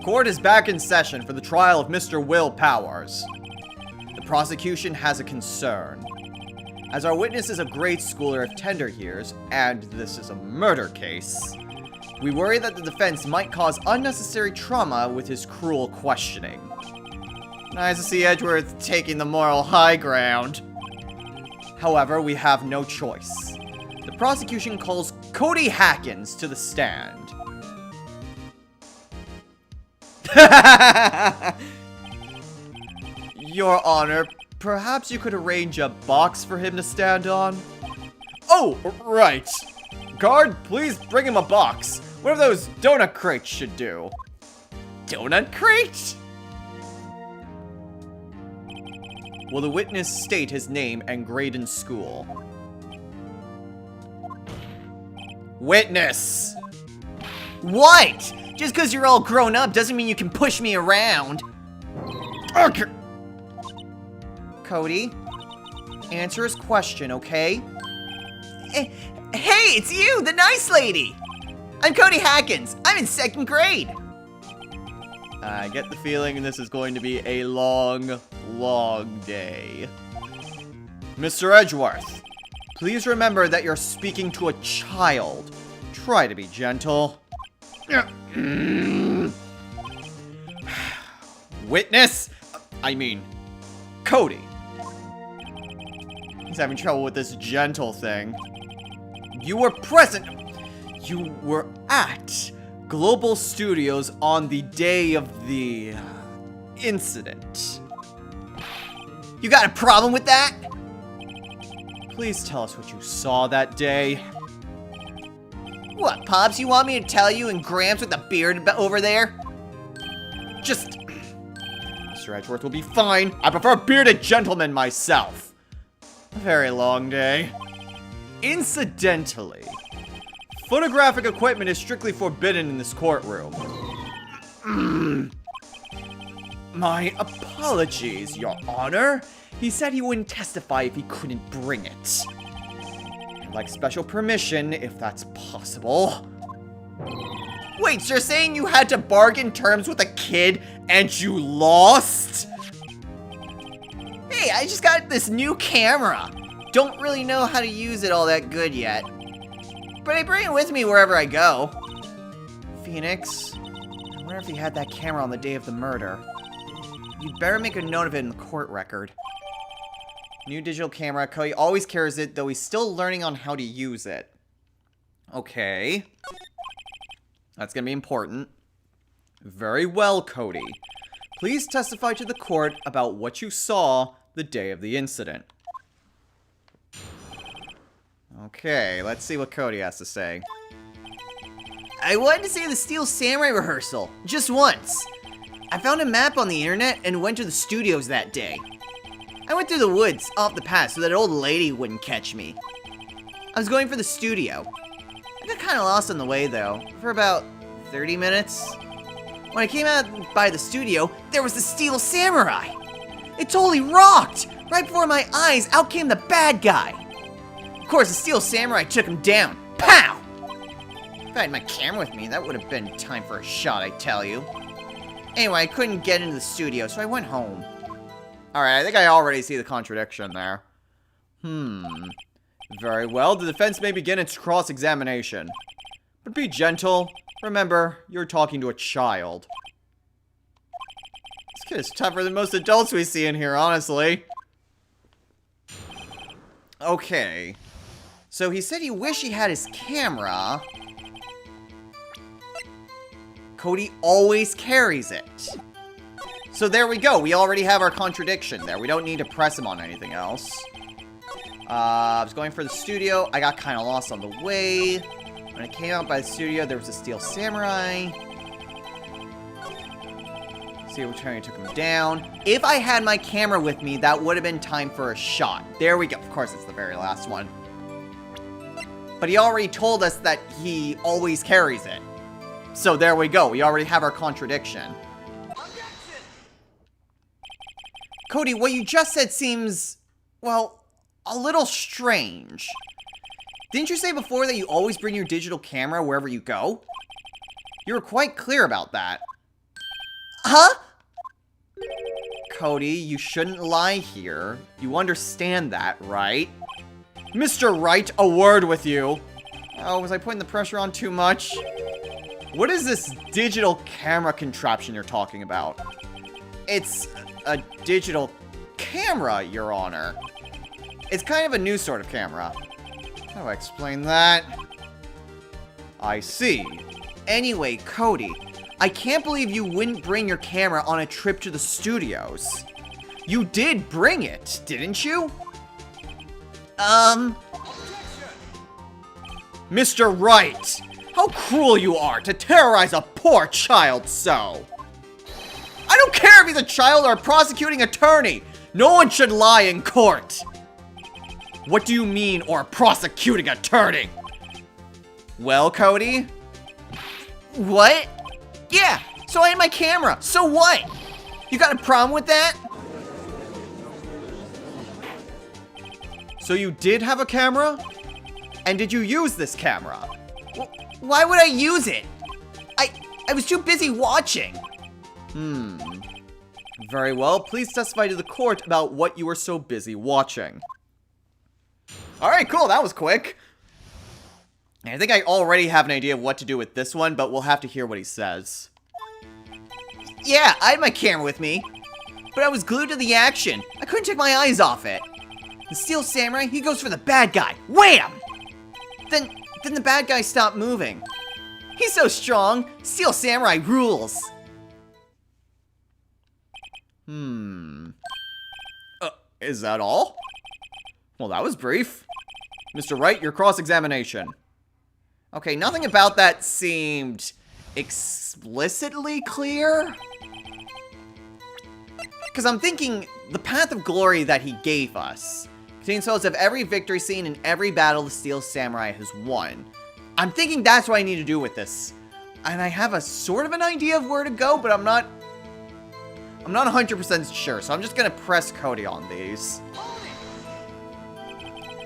Court is back in session for the trial of Mr. Will Powers. The prosecution has a concern. As our witness is a grade schooler of tender years, and this is a murder case, we worry that the defense might cause unnecessary trauma with his cruel questioning. Nice to see Edgeworth taking the moral high ground. However, we have no choice. The prosecution calls Cody Hackins to the stand. Your Honor, perhaps you could arrange a box for him to stand on? Oh, right. Guard, please bring him a box. One of those donut crates should do. Donut crate? Will the witness state his name and grade in school? Witness! What? Just because you're all grown up doesn't mean you can push me around. Okay. Cody, answer his question, okay? Hey, it's you, the nice lady! I'm Cody Hackins. I'm in 2nd grade. I get the feeling this is going to be a long, long day. Mr. Edgeworth, please remember that you're speaking to a child. Try to be gentle. Witness? I mean, Cody. He's having trouble with this gentle thing. You were present. You were at Global Studios on the day of the incident. You got a problem with that? Please tell us what you saw that day. What, Pops? You want me to tell you and Gramps with the beard over there? Just... Mr. Edgeworth will be fine. I prefer bearded gentlemen myself. A very long day. Incidentally, photographic equipment is strictly forbidden in this courtroom. My apologies, Your Honor. He said he wouldn't testify if he couldn't bring it. I'd like special permission, if that's possible. Wait, so you're saying you had to bargain terms with a kid and you lost? Hey, I just got this new camera. Don't really know how to use it all that good yet. But I bring it with me wherever I go. Phoenix, I wonder if he had that camera on the day of the murder. You'd better make a note of it in the court record. New digital camera. Cody always carries it, though he's still learning on how to use it. Okay. That's gonna be important. Very well, Cody. Please testify to the court about what you saw the day of the incident. Okay, let's see what Cody has to say. I wanted to see the Steel Samurai rehearsal, just once. I found a map on the internet and went to the studios that day. I went through the woods off the path so that old lady wouldn't catch me. I was going for the studio. I got kind of lost on the way though, for about 30 minutes. When I came out by the studio, there was the Steel Samurai. It totally rocked! Right before my eyes, out came the bad guy. Of course, the Steel Samurai took him down. Pow! If I had my camera with me, that would have been time for a shot, I tell you. Anyway, I couldn't get into the studio, so I went home. Alright, I think I already see the contradiction there. Very well, the defense may begin its cross-examination. But be gentle. Remember, you're talking to a child. This kid is tougher than most adults we see in here, honestly. Okay. So he said he wished he had his camera. Cody always carries it. So there we go. We already have our contradiction there. We don't need to press him on anything else. I was going for the studio. I got kind of lost on the way. When I came out by the studio, there was a Steel Samurai. See which time he took him down. If I had my camera with me, that would have been time for a shot. There we go. Of course, it's the very last one. But he already told us that he always carries it. So there we go. We already have our contradiction. Cody, what you just said seems, well, a little strange. Didn't you say before that you always bring your digital camera wherever you go? You were quite clear about that. Huh? Cody, you shouldn't lie here. You understand that, right? Mr. Wright, a word with you. Oh, was I putting the pressure on too much? What is this digital camera contraption you're talking about? It's a digital camera, Your Honor. It's kind of a new sort of camera. How do I explain that? I see. Anyway, Cody, I can't believe you wouldn't bring your camera on a trip to the studios. You did bring it, didn't you? Mr. Wright, how cruel you are to terrorize a poor child so. I don't care if he's a child or a prosecuting attorney. No one should lie in court. What do you mean, or a prosecuting attorney? Well, Cody? What? Yeah, so I had my camera. So what? You got a problem with that? So you did have a camera? And did you use this camera? Why would I use it? I was too busy watching. Very well, please testify to the court about what you were so busy watching. Alright, cool, that was quick. I think I already have an idea of what to do with this one, but we'll have to hear what he says. Yeah, I had my camera with me, but I was glued to the action. I couldn't take my eyes off it. The Steel Samurai, he goes for the bad guy. Wham! Then the bad guy stopped moving. He's so strong. Steel Samurai rules. Is that all? Well, that was brief. Mr. Wright, your cross-examination. Okay, nothing about that seemed explicitly clear. Because I'm thinking the path of glory that he gave us contains photos of every victory scene in every battle the Steel Samurai has won. I'm thinking that's what I need to do with this. And I have a sort of an idea of where to go, but I'm not 100% sure, so I'm just gonna press Cody on these.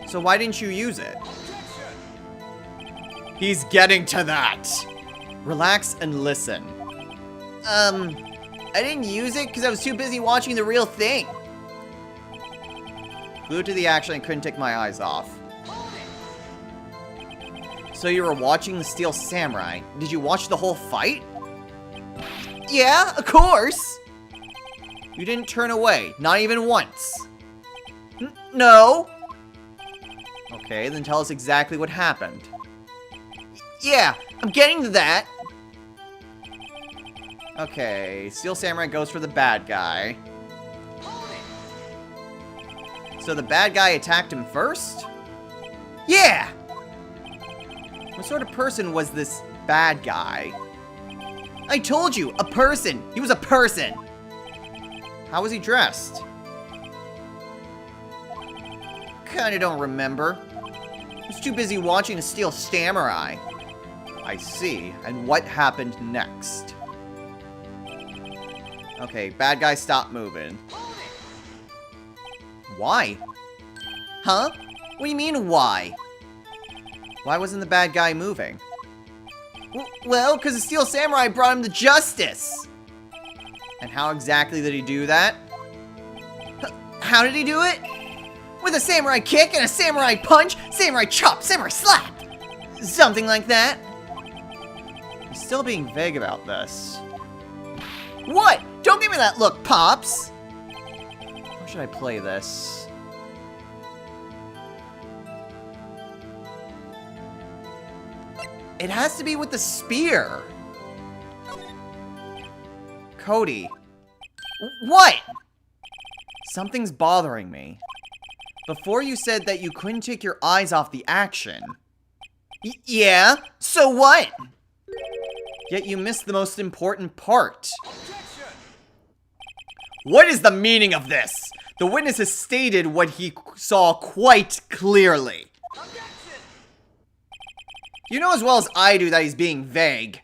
So why didn't you use it? He's getting to that. Relax and listen. I didn't use it because I was too busy watching the real thing. Glued to the action and couldn't take my eyes off. So you were watching the Steel Samurai. Did you watch the whole fight? Yeah, of course. You didn't turn away, not even once. No. Okay, then tell us exactly what happened. Yeah, I'm getting to that. Okay, Steel Samurai goes for the bad guy. So the bad guy attacked him first? Yeah. What sort of person was this bad guy? I told you, a person. He was a person. How was he dressed? Kinda don't remember. I was too busy watching the Steel Samurai. I see. And what happened next? Okay, bad guy stopped moving. Why? Huh? What do you mean, why? Why wasn't the bad guy moving? Well, because the Steel Samurai brought him to justice. And how exactly did he do that? How did he do it? With a samurai kick and a samurai punch, samurai chop, samurai slap. Something like that. He's still being vague about this. What? Don't give me that look, Pops. How should I play this? It has to be with the spear. Cody. What? Something's bothering me. Before you said that you couldn't take your eyes off the action. Yeah? So what? Yet you missed the most important part. What is the meaning of this? The witness has stated what he saw quite clearly. You know as well as I do that he's being vague.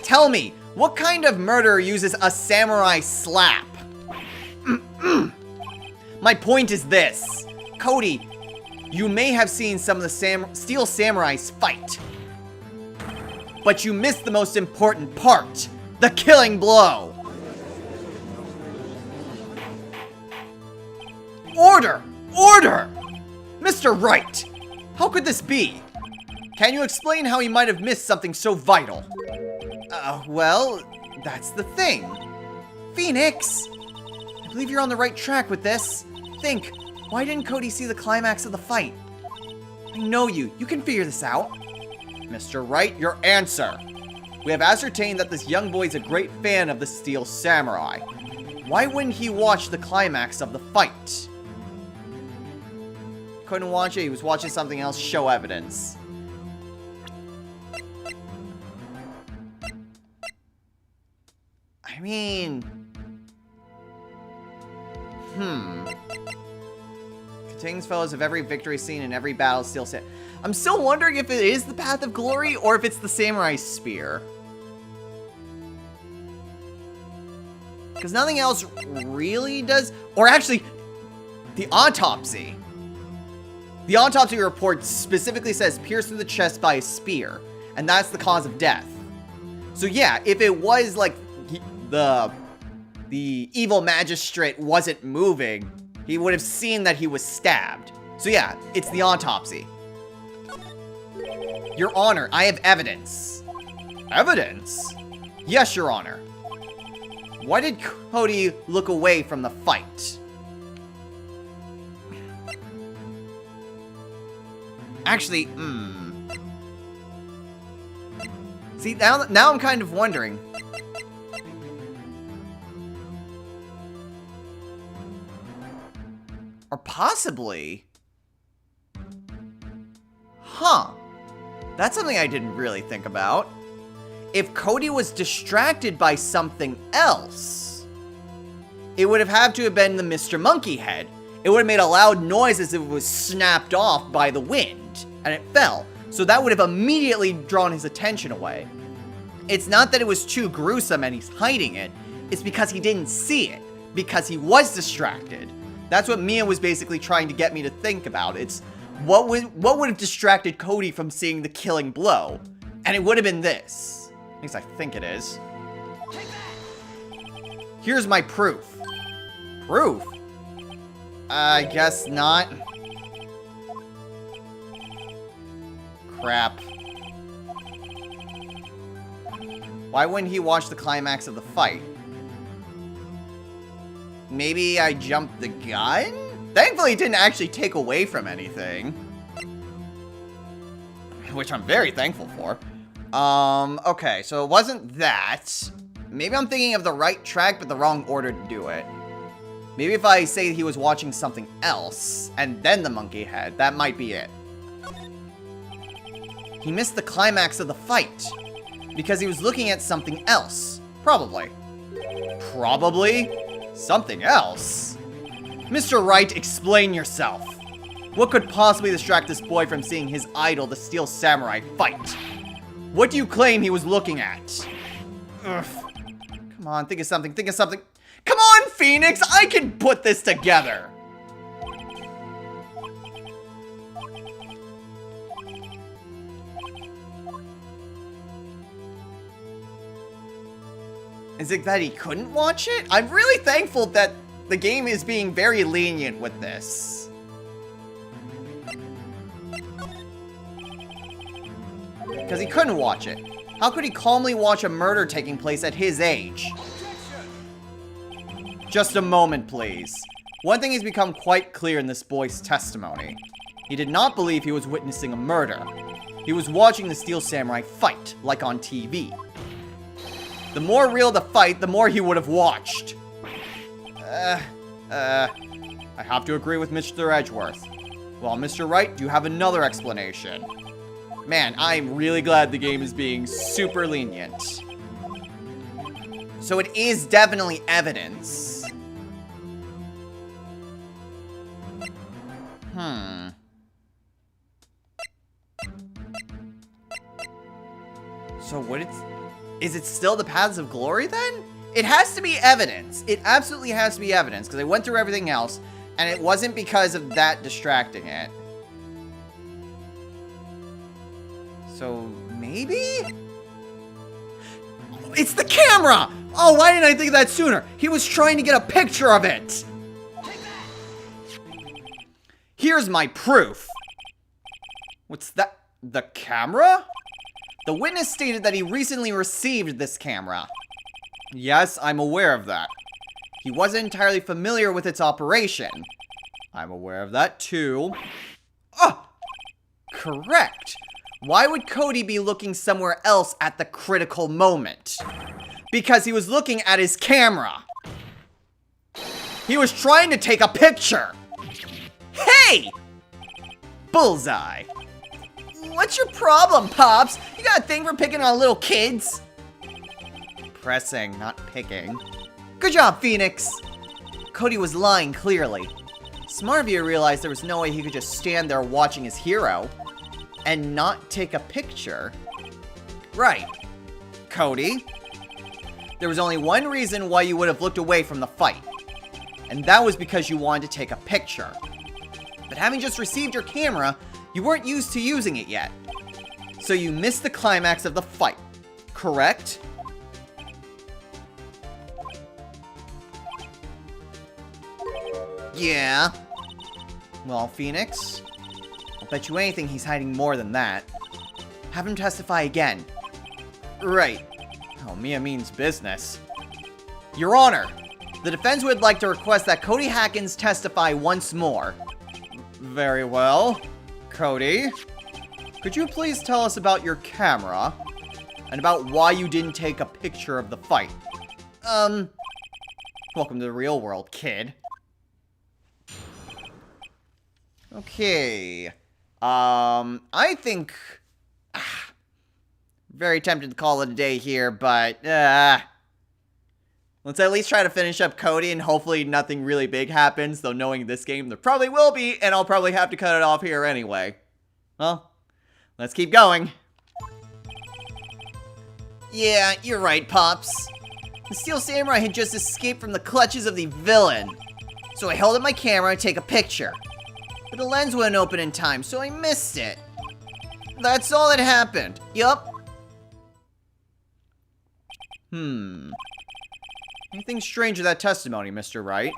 Tell me, what kind of murderer uses a samurai slap? My point is this. Cody, you may have seen some of the Steel Samurais fight. But you missed the most important part. The killing blow! Order! Order! Mr. Wright! How could this be? Can you explain how he might have missed something so vital? Well, that's the thing. Phoenix! I believe you're on the right track with this. Think, why didn't Cody see the climax of the fight? I know you. You can figure this out. Mr. Wright, your answer. We have ascertained that this young boy is a great fan of the Steel Samurai. Why wouldn't he watch the climax of the fight? Couldn't watch it. He was watching something else. Show evidence. I mean... Contains photos of every victory scene and every battle Steel Samurai. I'm still wondering if it is the Path of Glory or if it's the Samurai Spear. Because nothing else really does... Or actually, the autopsy. The autopsy report specifically says pierced through the chest by a spear. And that's the cause of death. So yeah, if it was like the evil magistrate wasn't moving, he would have seen that he was stabbed. So yeah, it's the autopsy. Your Honor, I have evidence. Evidence? Yes, Your Honor. Why did Cody look away from the fight? Actually, See, now I'm kind of wondering. Or possibly... Huh. That's something I didn't really think about. If Cody was distracted by something else, it would have had to have been the Mr. Monkey Head. It would have made a loud noise as if it was snapped off by the wind, and it fell. So that would have immediately drawn his attention away. It's not that it was too gruesome and he's hiding it. It's because he didn't see it. Because he was distracted. That's what Mia was basically trying to get me to think about. It's what would have distracted Cody from seeing the killing blow? And it would have been this. At least I think it is. Here's my proof. Proof? I guess not. Crap. Why wouldn't he watch the climax of the fight? Maybe I jumped the gun? Thankfully, it didn't actually take away from anything. Which I'm very thankful for. Okay, so it wasn't that. Maybe I'm thinking of the right track, but the wrong order to do it. Maybe if I say he was watching something else, and then the monkey head, that might be it. He missed the climax of the fight. Because he was looking at something else. Probably. Probably? Something else? Mr. Wright, explain yourself. What could possibly distract this boy from seeing his idol, the Steel Samurai, fight? What do you claim he was looking at? Ugh. Come on, think of something, think of something. Come on, Phoenix! I can put this together! Is it that he couldn't watch it? I'm really thankful that the game is being very lenient with this. Because he couldn't watch it. How could he calmly watch a murder taking place at his age? Just a moment, please. One thing has become quite clear in this boy's testimony. He did not believe he was witnessing a murder. He was watching the Steel Samurai fight, like on TV. The more real the fight, the more he would have watched. I have to agree with Mr. Edgeworth. Well, Mr. Wright, do you have another explanation? Man, I'm really glad the game is being super lenient. So it is definitely evidence. So is it still the Paths of Glory then? It has to be evidence. It absolutely has to be evidence because I went through everything else and it wasn't because of that distracting it. So maybe? It's the camera! Oh, why didn't I think of that sooner? He was trying to get a picture of it! Here's my proof. What's that? The camera? The witness stated that he recently received this camera. Yes, I'm aware of that. He wasn't entirely familiar with its operation. I'm aware of that too. Oh! Correct. Why would Cody be looking somewhere else at the critical moment? Because he was looking at his camera. He was trying to take a picture. Hey! Bullseye. What's your problem, Pops? You got a thing for picking on little kids? Pressing, not picking. Good job, Phoenix. Cody was lying clearly. Smartview realized there was no way he could just stand there watching his hero and not take a picture. Right. Cody, there was only one reason why you would have looked away from the fight, and that was because you wanted to take a picture. But having just received your camera, you weren't used to using it yet. So you missed the climax of the fight, correct? Yeah. Well, Phoenix, I'll bet you anything he's hiding more than that. Have him testify again. Right. Oh, Mia means business. Your Honor, the defense would like to request that Cody Hackins testify once more. Very well. Cody, could you please tell us about your camera and about why you didn't take a picture of the fight? Welcome to the real world, kid. Okay. I think... very tempted to call it a day here, but, let's at least try to finish up Cody, and hopefully nothing really big happens, though knowing this game, there probably will be, and I'll probably have to cut it off here anyway. Well, let's keep going. Yeah, you're right, Pops. The Steel Samurai had just escaped from the clutches of the villain. So I held up my camera to take a picture. But the lens wouldn't open in time, so I missed it. That's all that happened. Yup. Anything strange with that testimony, Mr. Wright?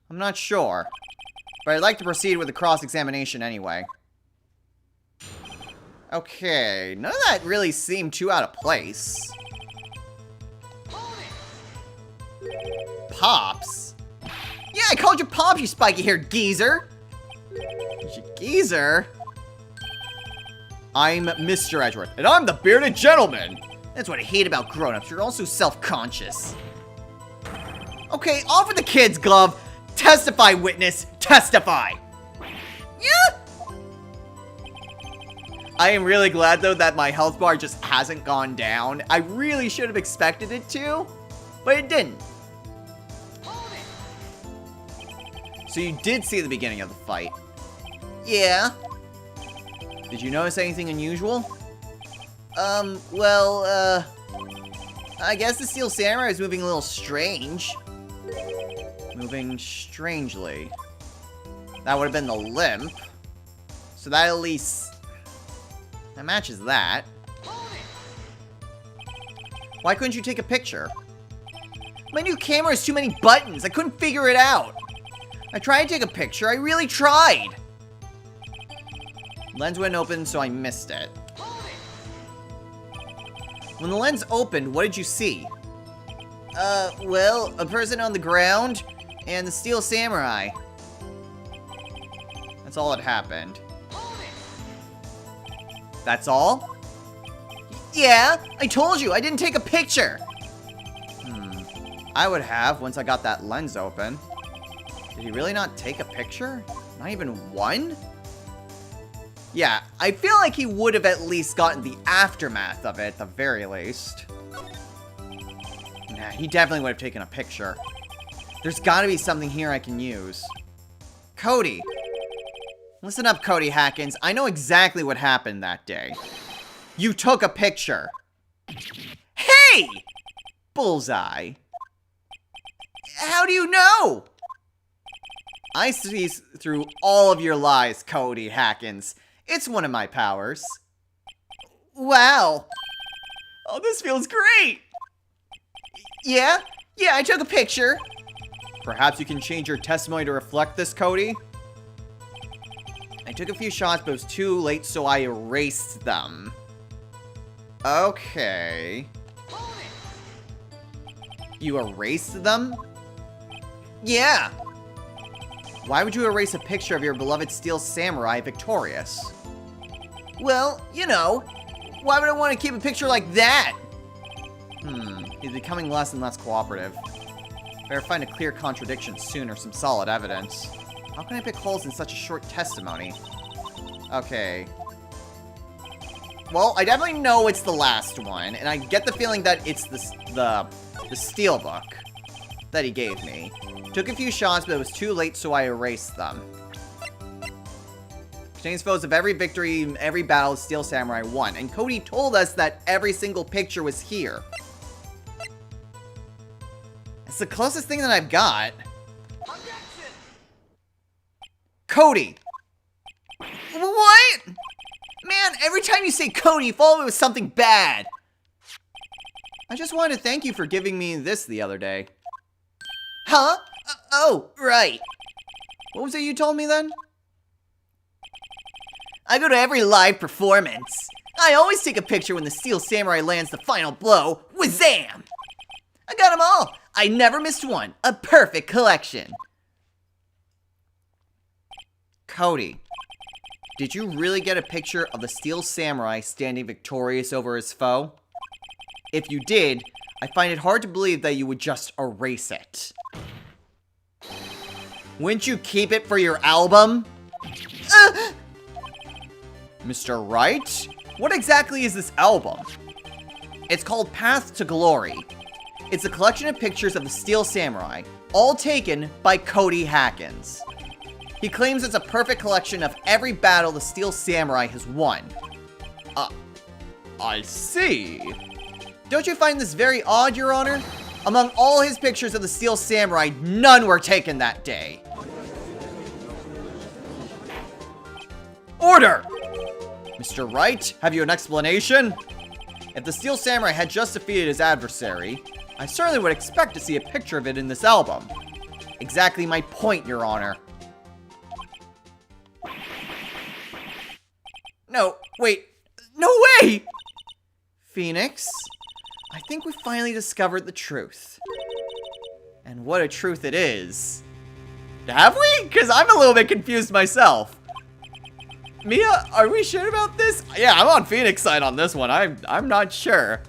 I'm not sure. But I'd like to proceed with the cross-examination anyway. Okay, none of that really seemed too out of place. Pops? Yeah, I called you Pops, you spiky-haired geezer. Geezer? I'm Mr. Edgeworth, and I'm the bearded gentleman. That's what I hate about grown-ups. You're also self-conscious. Okay, off with the kids' glove. Testify, witness. Testify. Yeah. I am really glad, though, that my health bar just hasn't gone down. I really should have expected it to, but it didn't. So you did see the beginning of the fight. Yeah. Did you notice anything unusual? I guess the Steel Samurai is moving a little strange. Moving strangely. That would have been the limp. So that at least... that matches that. Why couldn't you take a picture? My new camera has too many buttons. I couldn't figure it out. I tried to take a picture. I really tried. Lens wouldn't open, so I missed it. When the lens opened, what did you see? A person on the ground and the Steel Samurai. That's all that happened. That's all? Yeah, I told you, I didn't take a picture. I would have once I got that lens open. Did he really not take a picture? Not even one? Yeah, I feel like he would have at least gotten the aftermath of it, at the very least. Nah, he definitely would have taken a picture. There's gotta be something here I can use. Cody. Listen up, Cody Hackins. I know exactly what happened that day. You took a picture. Hey! Bullseye. How do you know? I see through all of your lies, Cody Hackins. It's one of my powers. Wow. Oh, this feels great! Yeah, I took a picture. Perhaps you can change your testimony to reflect this, Cody? I took a few shots, but it was too late, so I erased them. Okay. You erased them? Yeah. Why would you erase a picture of your beloved Steel Samurai victorious? Well, you know, why would I want to keep a picture like that? He's becoming less and less cooperative. Better find a clear contradiction soon or some solid evidence. How can I pick holes in such a short testimony? Okay. Well, I definitely know it's the last one, and I get the feeling that it's the steelbook that he gave me. Took a few shots, but it was too late, so I erased them. Contains photos of every victory, every battle Steel Samurai won, and Cody told us that every single picture was here. It's the closest thing that I've got. Objection! Cody! What? Man, every time you say Cody, you follow it with something bad. I just wanted to thank you for giving me this the other day. Huh? Oh, right. What was it you told me then? I go to every live performance. I always take a picture when the Steel Samurai lands the final blow. Wazam! I got them all. I never missed one. A perfect collection. Cody, did you really get a picture of the Steel Samurai standing victorious over his foe? If you did, I find it hard to believe that you would just erase it. Wouldn't you keep it for your album? Mr. Wright? What exactly is this album? It's called Path to Glory. It's a collection of pictures of the Steel Samurai, all taken by Cody Hackins. He claims it's a perfect collection of every battle the Steel Samurai has won. I see. Don't you find this very odd, Your Honor? Among all his pictures of the Steel Samurai, none were taken that day. Order! Mr. Wright, have you an explanation? If the Steel Samurai had just defeated his adversary, I certainly would expect to see a picture of it in this album. Exactly my point, Your Honor. No, wait. No way! Phoenix, I think we finally discovered the truth. And what a truth it is. Have we? Because I'm a little bit confused myself. Mia, are we sure about this? Yeah, I'm on Phoenix side on this one. I'm not sure.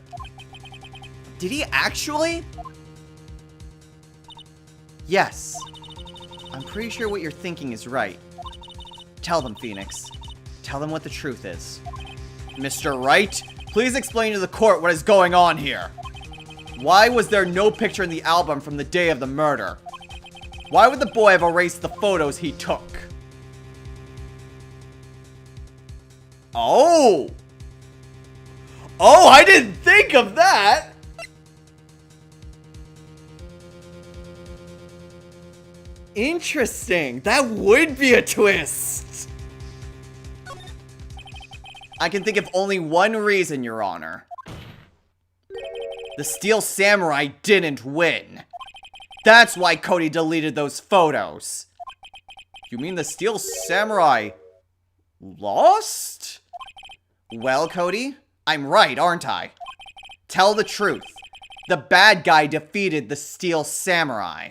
Did he actually? Yes. I'm pretty sure what you're thinking is right. Tell them, Phoenix. Tell them what the truth is. Mr. Wright, please explain to the court what is going on here. Why was there no picture in the album from the day of the murder? Why would the boy have erased the photos he took? Oh! Oh, I didn't think of that! Interesting. That would be a twist. I can think of only one reason, Your Honor. The Steel Samurai didn't win. That's why Cody deleted those photos. You mean the Steel Samurai lost? Well, Cody, I'm right, aren't I? Tell the truth. The bad guy defeated the Steel Samurai.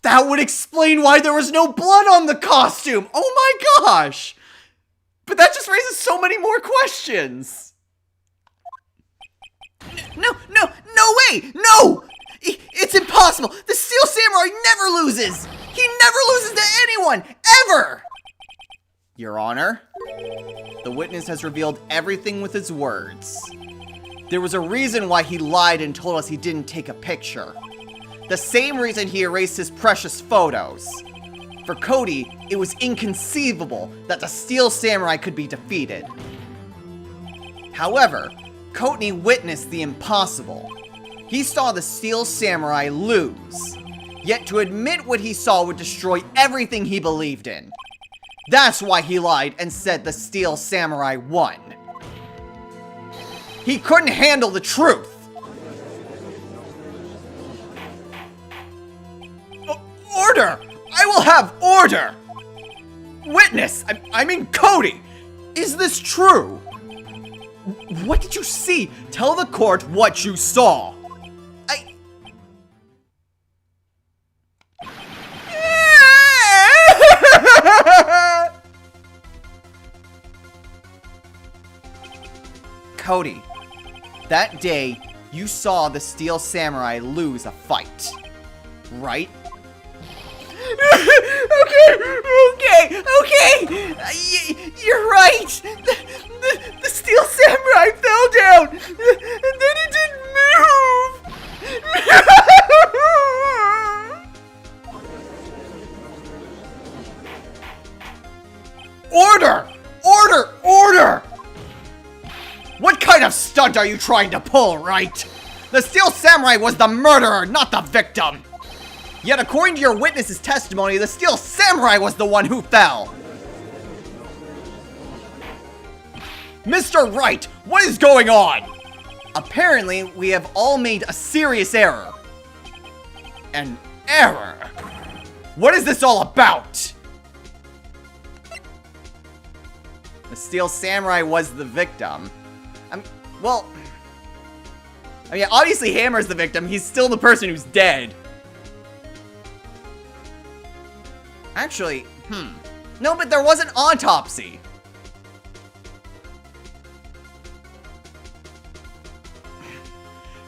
That would explain why there was no blood on the costume! Oh my gosh! But that just raises so many more questions! No way! No! It's impossible! The Steel Samurai never loses! He never loses to anyone! Ever! Your Honor, the witness has revealed everything with his words. There was a reason why he lied and told us he didn't take a picture. The same reason he erased his precious photos. For Cody, it was inconceivable that the Steel Samurai could be defeated. However, Cody witnessed the impossible. He saw the Steel Samurai lose. Yet to admit what he saw would destroy everything he believed in. That's why he lied and said the Steel Samurai won. He couldn't handle the truth. Order! I will have order! Witness! I mean Cody! Is this true? What did you see? Tell the court what you saw. Cody, that day you saw the Steel Samurai lose a fight, right? Okay. You're right. The Steel Samurai fell down, and then it didn't move. Order! What kind of stunt are you trying to pull, Wright? The Steel Samurai was the murderer, not the victim. Yet according to your witness's testimony, the Steel Samurai was the one who fell. Mr. Wright, what is going on? Apparently, we have all made a serious error. An error? What is this all about? The Steel Samurai was the victim. Obviously Hammer's the victim. He's still the person who's dead. Actually, no, but there was an autopsy.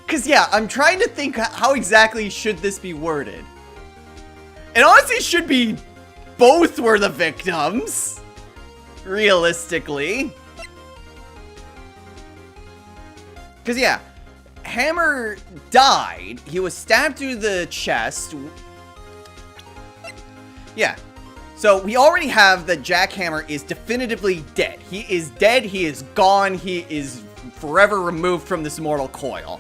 Cause yeah, I'm trying to think how exactly should this be worded. And honestly, it should be both were the victims. Realistically. Cause yeah, Hammer died. He was stabbed through the chest. Yeah. So we already have that Jack Hammer is definitively dead. He is dead. He is gone. He is forever removed from this mortal coil.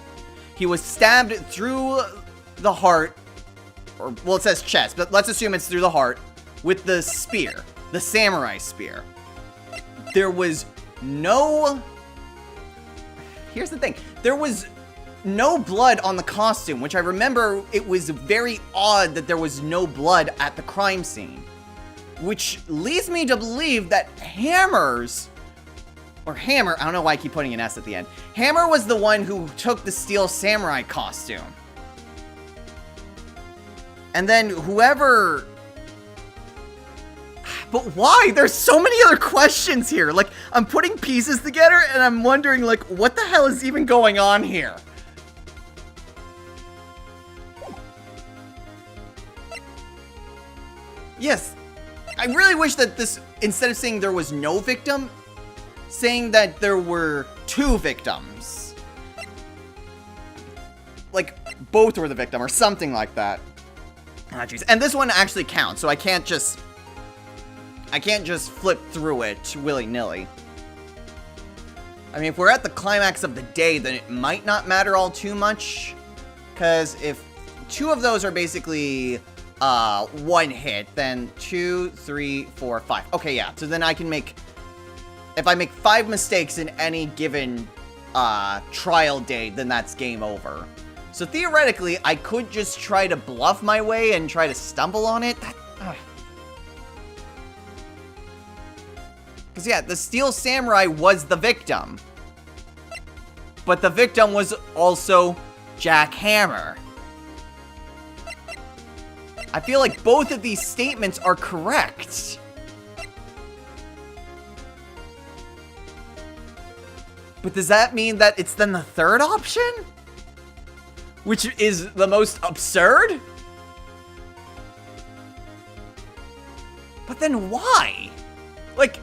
He was stabbed through the heart, or well, it says chest, but let's assume it's through the heart with the spear, the samurai spear. There was no... Here's the thing. There was no blood on the costume, which I remember it was very odd that there was no blood at the crime scene. Which leads me to believe that Hammer, I don't know why I keep putting an S at the end. Hammer was the one who took the Steel Samurai costume. And then whoever... But why? There's so many other questions here. Like, I'm putting pieces together and I'm wondering, like, what the hell is even going on here? Yes, I really wish that this, instead of saying there was no victim, saying that there were two victims. Like, both were the victim or something like that. Ah, jeez. And this one actually counts, so I can't just flip through it willy-nilly. I mean, if we're at the climax of the day, then it might not matter all too much. Because if two of those are basically one hit, then 2, 3, 4, 5. Okay, yeah. So then I can make... If I make 5 mistakes in any given trial day, then that's game over. So theoretically, I could just try to bluff my way and try to stumble on it. Because yeah, the Steel Samurai was the victim. But the victim was also Jack Hammer. I feel like both of these statements are correct. But does that mean that it's then the third option? Which is the most absurd? But then why? Like,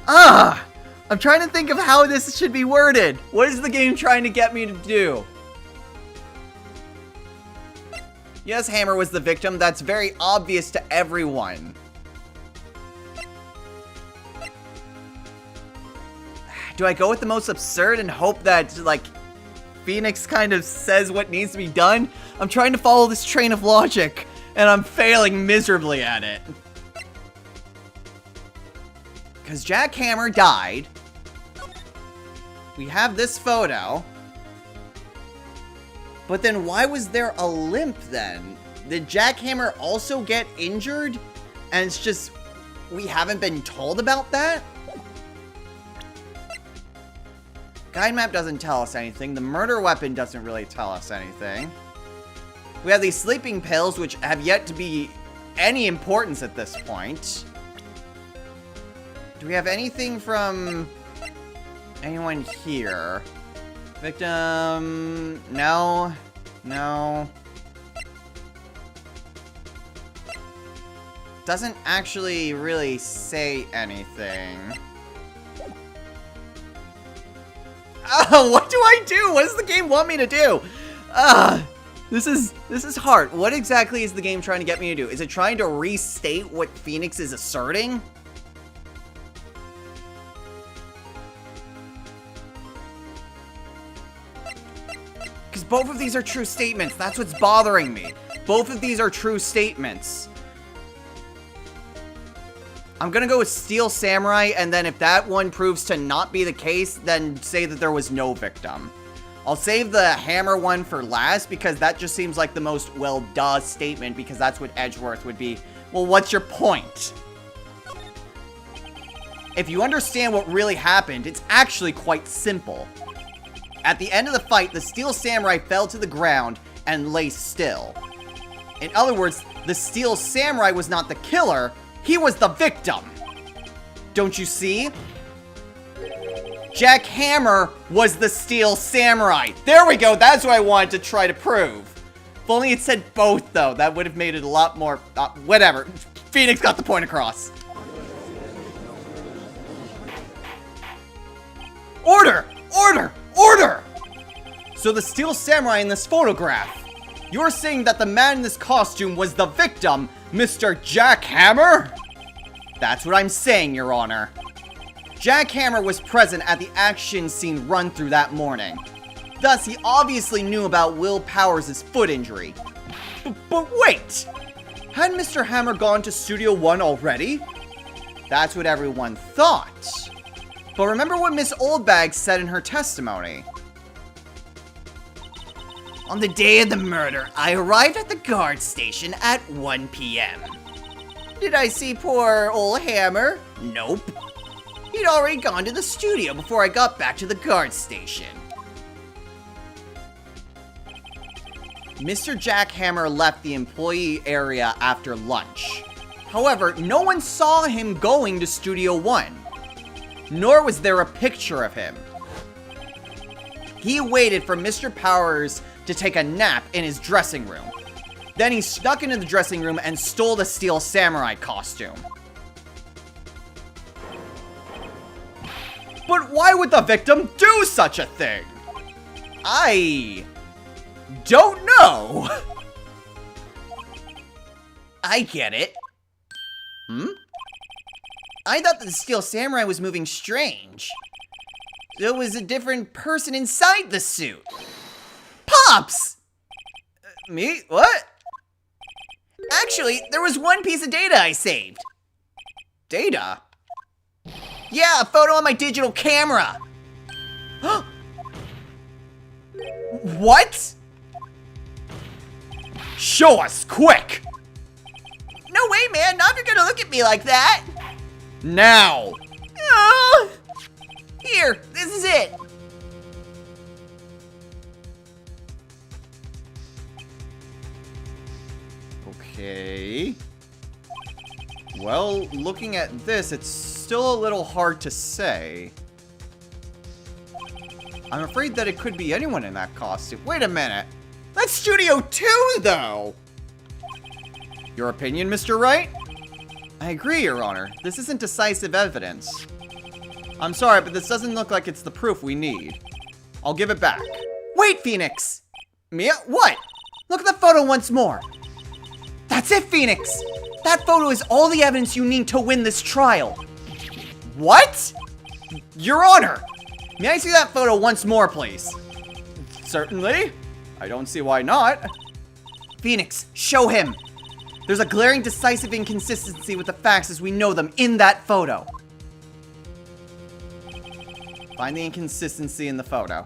I'm trying to think of how this should be worded. What is the game trying to get me to do? Yes, Hammer was the victim. That's very obvious to everyone. Do I go with the most absurd and hope that, like, Phoenix kind of says what needs to be done? I'm trying to follow this train of logic, and I'm failing miserably at it. Because Jack Hammer died. We have this photo. But then why was there a limp then? Did Jackhammer also get injured? And it's just, we haven't been told about that? Guide map doesn't tell us anything. The murder weapon doesn't really tell us anything. We have these sleeping pills, which have yet to be any importance at this point. Do we have anything from anyone here? Victim... No. No. Doesn't actually really say anything. Oh, what do I do? What does the game want me to do? This is hard. What exactly is the game trying to get me to do? Is it trying to restate what Phoenix is asserting? Because both of these are true statements. That's what's bothering me. Both of these are true statements. I'm gonna go with Steel Samurai, and then if that one proves to not be the case, then say that there was no victim. I'll save the hammer one for last, because that just seems like the most well-duh statement, because that's what Edgeworth would be. Well, what's your point? If you understand what really happened, it's actually quite simple. At the end of the fight, the Steel Samurai fell to the ground and lay still. In other words, the Steel Samurai was not the killer, he was the victim. Don't you see? Jack Hammer was the Steel Samurai. There we go. That's what I wanted to try to prove. If only it said both, though. That would have made it a lot more... whatever. Phoenix got the point across. Order! Order! Order! So the Steel Samurai in this photograph. You're saying that the man in this costume was the victim, Mr. Jack Hammer? That's what I'm saying, Your Honor. Jack Hammer was present at the action scene run-through that morning. Thus, he obviously knew about Will Powers' foot injury. But wait! Hadn't Mr. Hammer gone to Studio One already? That's what everyone thought. But remember what Miss Oldbag said in her testimony. On the day of the murder, I arrived at the guard station at 1 p.m. Did I see poor old Hammer? Nope. He'd already gone to the studio before I got back to the guard station. Mr. Jack Hammer left the employee area after lunch. However, no one saw him going to Studio One. Nor was there a picture of him. He waited for Mr. Powers to take a nap in his dressing room. Then he snuck into the dressing room and stole the Steel Samurai costume. But why would the victim do such a thing? I don't know. I get it. I thought that the Steel Samurai was moving strange. There was a different person inside the suit. Pops! Me? What? Actually, there was one piece of data I saved. Data? Yeah, a photo on my digital camera. What? Show us, quick! No way, man. Not if you're gonna look at me like that. Now. Here, this is it. Okay. Well, looking at this, it's still a little hard to say. I'm afraid that it could be anyone in that costume. Wait a minute. That's Studio 2, though. Your opinion, Mr. Wright? I agree, Your Honor. This isn't decisive evidence. I'm sorry, but this doesn't look like it's the proof we need. I'll give it back. Wait, Phoenix! Mia? What? Look at the photo once more. That's it, Phoenix! That photo is all the evidence you need to win this trial. What? Your Honor! May I see that photo once more, please? Certainly. I don't see why not. Phoenix, show him. There's a glaring decisive inconsistency with the facts as we know them in that photo. Find the inconsistency in the photo.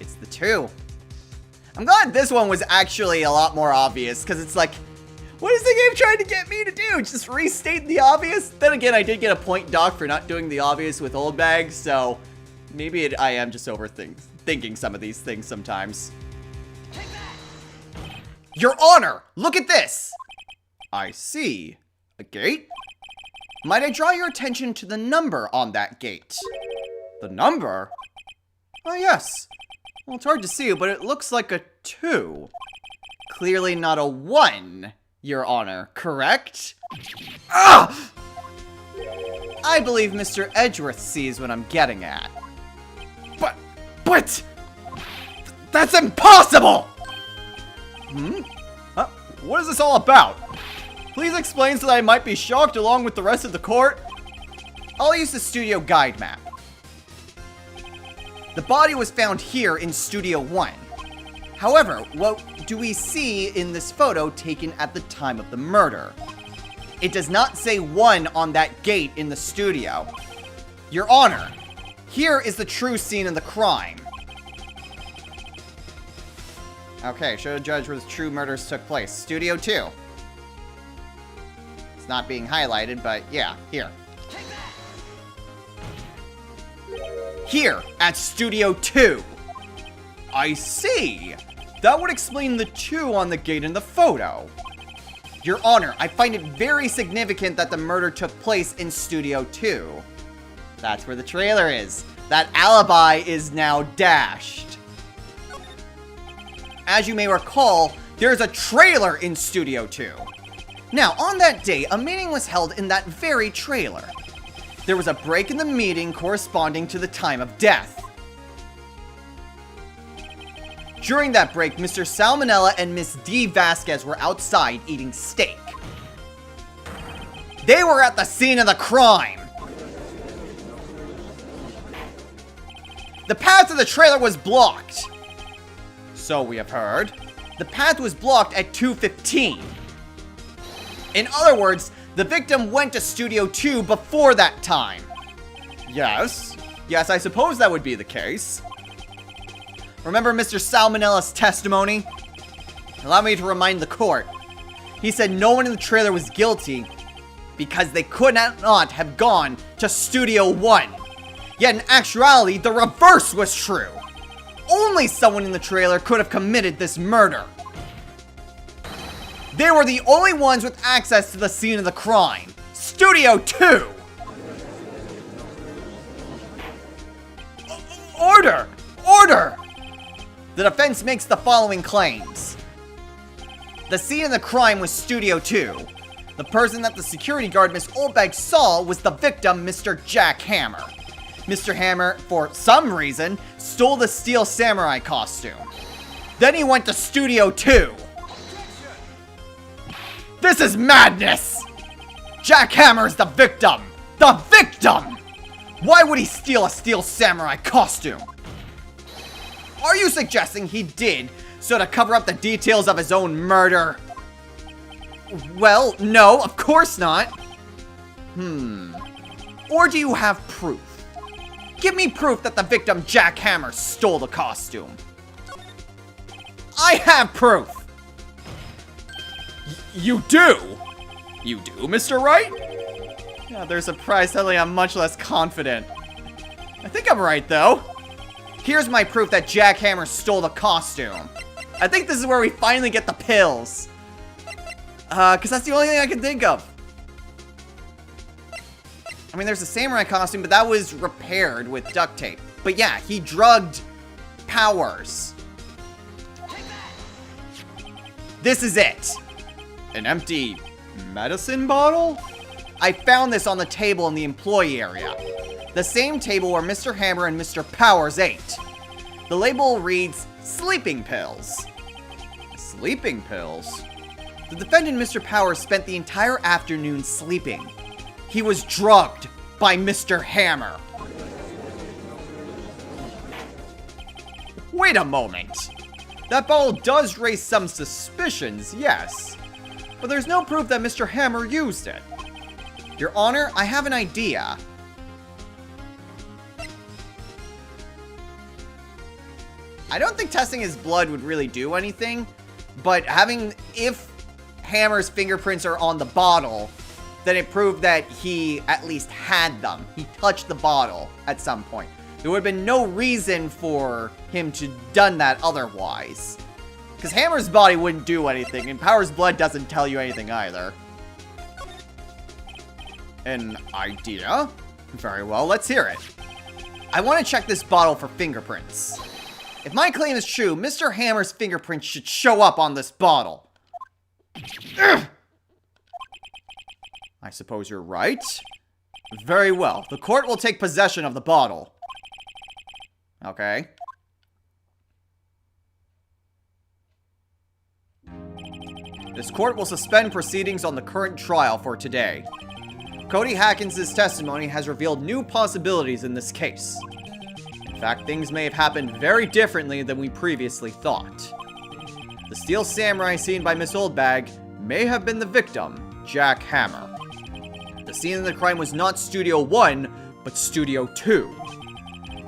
It's the two. I'm glad this one was actually a lot more obvious, because it's like, what is the game trying to get me to do? Just restate the obvious? Then again, I did get a point docked for not doing the obvious with old bags, so maybe I am just overthinking some of these things sometimes. Your Honor, look at this! I see. A gate? Might I draw your attention to the number on that gate? The number? Oh, yes. Well, it's hard to see, but it looks like a 2. Clearly not a 1, Your Honor, correct? Ah! I believe Mr. Edgeworth sees what I'm getting at. But... That's impossible! What is this all about? Please explain so that I might be shocked along with the rest of the court. I'll use the studio guide map. The body was found here in Studio 1. However, what do we see in this photo taken at the time of the murder? It does not say 1 on that gate in the studio. Your Honor, here is the true scene of the crime. Okay, show the judge where the true murders took place. Studio 2. It's not being highlighted, but yeah, here. Here, at Studio 2. I see. That would explain the 2 on the gate in the photo. Your Honor, I find it very significant that the murder took place in Studio 2. That's where the trailer is. That alibi is now dashed. As you may recall, there's a trailer in Studio 2. Now, on that day, a meeting was held in that very trailer. There was a break in the meeting corresponding to the time of death. During that break, Mr. Salmonella and Miss D. Vasquez were outside eating steak. They were at the scene of the crime. The path to the trailer was blocked. So we have heard. The path was blocked at 2:15. In other words, the victim went to Studio 2 before that time. Yes. Yes, I suppose that would be the case. Remember Mr. Salmonella's testimony? Allow me to remind the court. He said no one in the trailer was guilty because they could not have gone to Studio 1. Yet in actuality, the reverse was true. Only someone in the trailer could have committed this murder. They were the only ones with access to the scene of the crime. Studio 2! Order! Order! The defense makes the following claims. The scene of the crime was Studio 2. The person that the security guard Miss Oldbag saw was the victim, Mr. Jack Hammer. Mr. Hammer, for some reason, stole the Steel Samurai costume. Then he went to Studio 2. This is madness! Jack Hammer is the victim! The victim! Why would he steal a Steel Samurai costume? Are you suggesting he did so to cover up the details of his own murder? Well, no, of course not. Or do you have proof? Give me proof that the victim, Jack Hammer, stole the costume. I have proof! You do? You do, Mr. Wright? Yeah, they're surprised suddenly I'm much less confident. I think I'm right, though. Here's my proof that Jack Hammer stole the costume. I think this is where we finally get the pills. Because that's the only thing I can think of. I mean, there's a samurai costume, but that was repaired with duct tape. But yeah, he drugged Powers. This is it. An empty medicine bottle? I found this on the table in the employee area. The same table where Mr. Hammer and Mr. Powers ate. The label reads, sleeping pills. Sleeping pills? The defendant, Mr. Powers, spent the entire afternoon sleeping. He was drugged by Mr. Hammer. Wait a moment. That bottle does raise some suspicions, yes. But there's no proof that Mr. Hammer used it. Your Honor, I have an idea. I don't think testing his blood would really do anything, but if Hammer's fingerprints are on the bottle, then it proved that he at least had them. He touched the bottle at some point. There would have been no reason for him to done that otherwise. Because Hammer's body wouldn't do anything, and Power's blood doesn't tell you anything either. An idea? Very well, let's hear it. I want to check this bottle for fingerprints. If my claim is true, Mr. Hammer's fingerprints should show up on this bottle. Ugh! I suppose you're right. Very well, the court will take possession of the bottle. Okay. This court will suspend proceedings on the current trial for today. Cody Hackins' testimony has revealed new possibilities in this case. In fact, things may have happened very differently than we previously thought. The Steel Samurai seen by Miss Oldbag may have been the victim, Jack Hammer. The scene of the crime was not Studio 1, but Studio 2.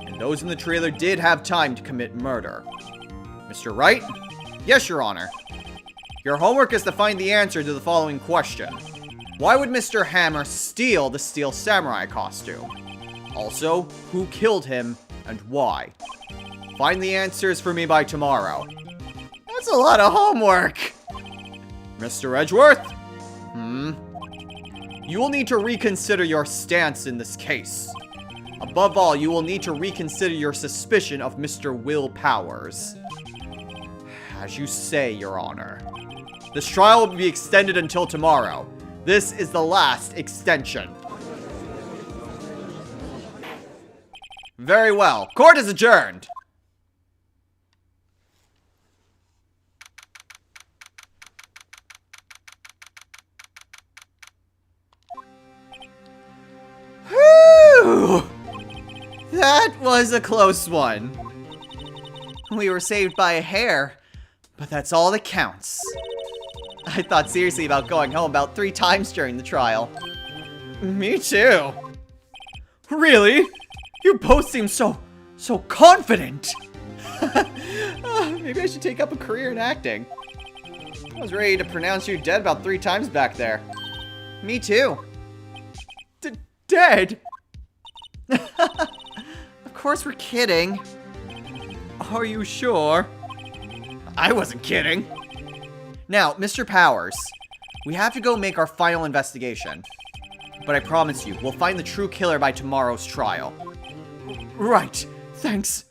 And those in the trailer did have time to commit murder. Mr. Wright? Yes, Your Honor. Your homework is to find the answer to the following question. Why would Mr. Hammer steal the Steel Samurai costume? Also, who killed him and why? Find the answers for me by tomorrow. That's a lot of homework. Mr. Edgeworth? You will need to reconsider your stance in this case. Above all, you will need to reconsider your suspicion of Mr. Will Powers. As you say, Your Honor. This trial will be extended until tomorrow. This is the last extension. Very well. Court is adjourned. Whew! That was a close one. We were saved by a hair, but that's all that counts. I thought seriously about going home about 3 times during the trial. Me too. Really? You both seem so confident. Maybe I should take up a career in acting. I was ready to pronounce you dead about 3 times back there. Me too. Dead? Of course we're kidding. Are you sure? I wasn't kidding. Now, Mr. Powers, we have to go make our final investigation. But I promise you, we'll find the true killer by tomorrow's trial. Right. Thanks.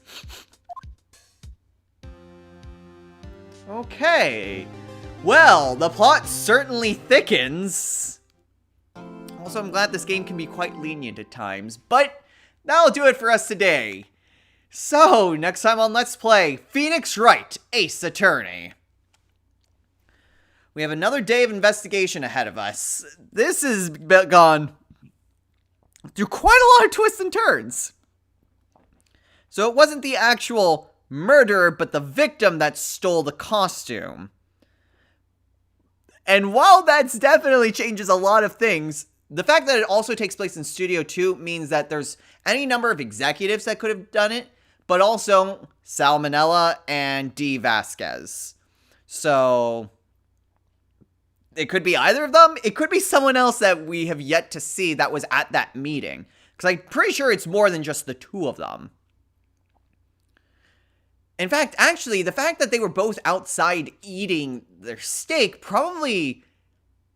Okay. Well, the plot certainly thickens. Also, I'm glad this game can be quite lenient at times, but that'll do it for us today. So, next time on Let's Play, Phoenix Wright, Ace Attorney. We have another day of investigation ahead of us. This has gone through quite a lot of twists and turns. So it wasn't the actual murderer, but the victim that stole the costume. And while that definitely changes a lot of things, the fact that it also takes place in Studio 2 means that there's any number of executives that could have done it, but also Salmonella and D. Vasquez. So it could be either of them. It could be someone else that we have yet to see that was at that meeting. Because I'm pretty sure it's more than just the 2 of them. In fact, actually, the fact that they were both outside eating their steak probably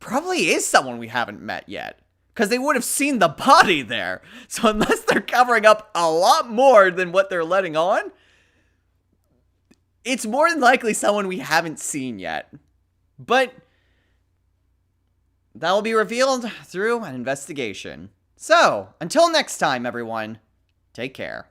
is someone we haven't met yet. Because they would have seen the body there. So unless they're covering up a lot more than what they're letting on, it's more than likely someone we haven't seen yet. But that will be revealed through an investigation. So, until next time, everyone, take care.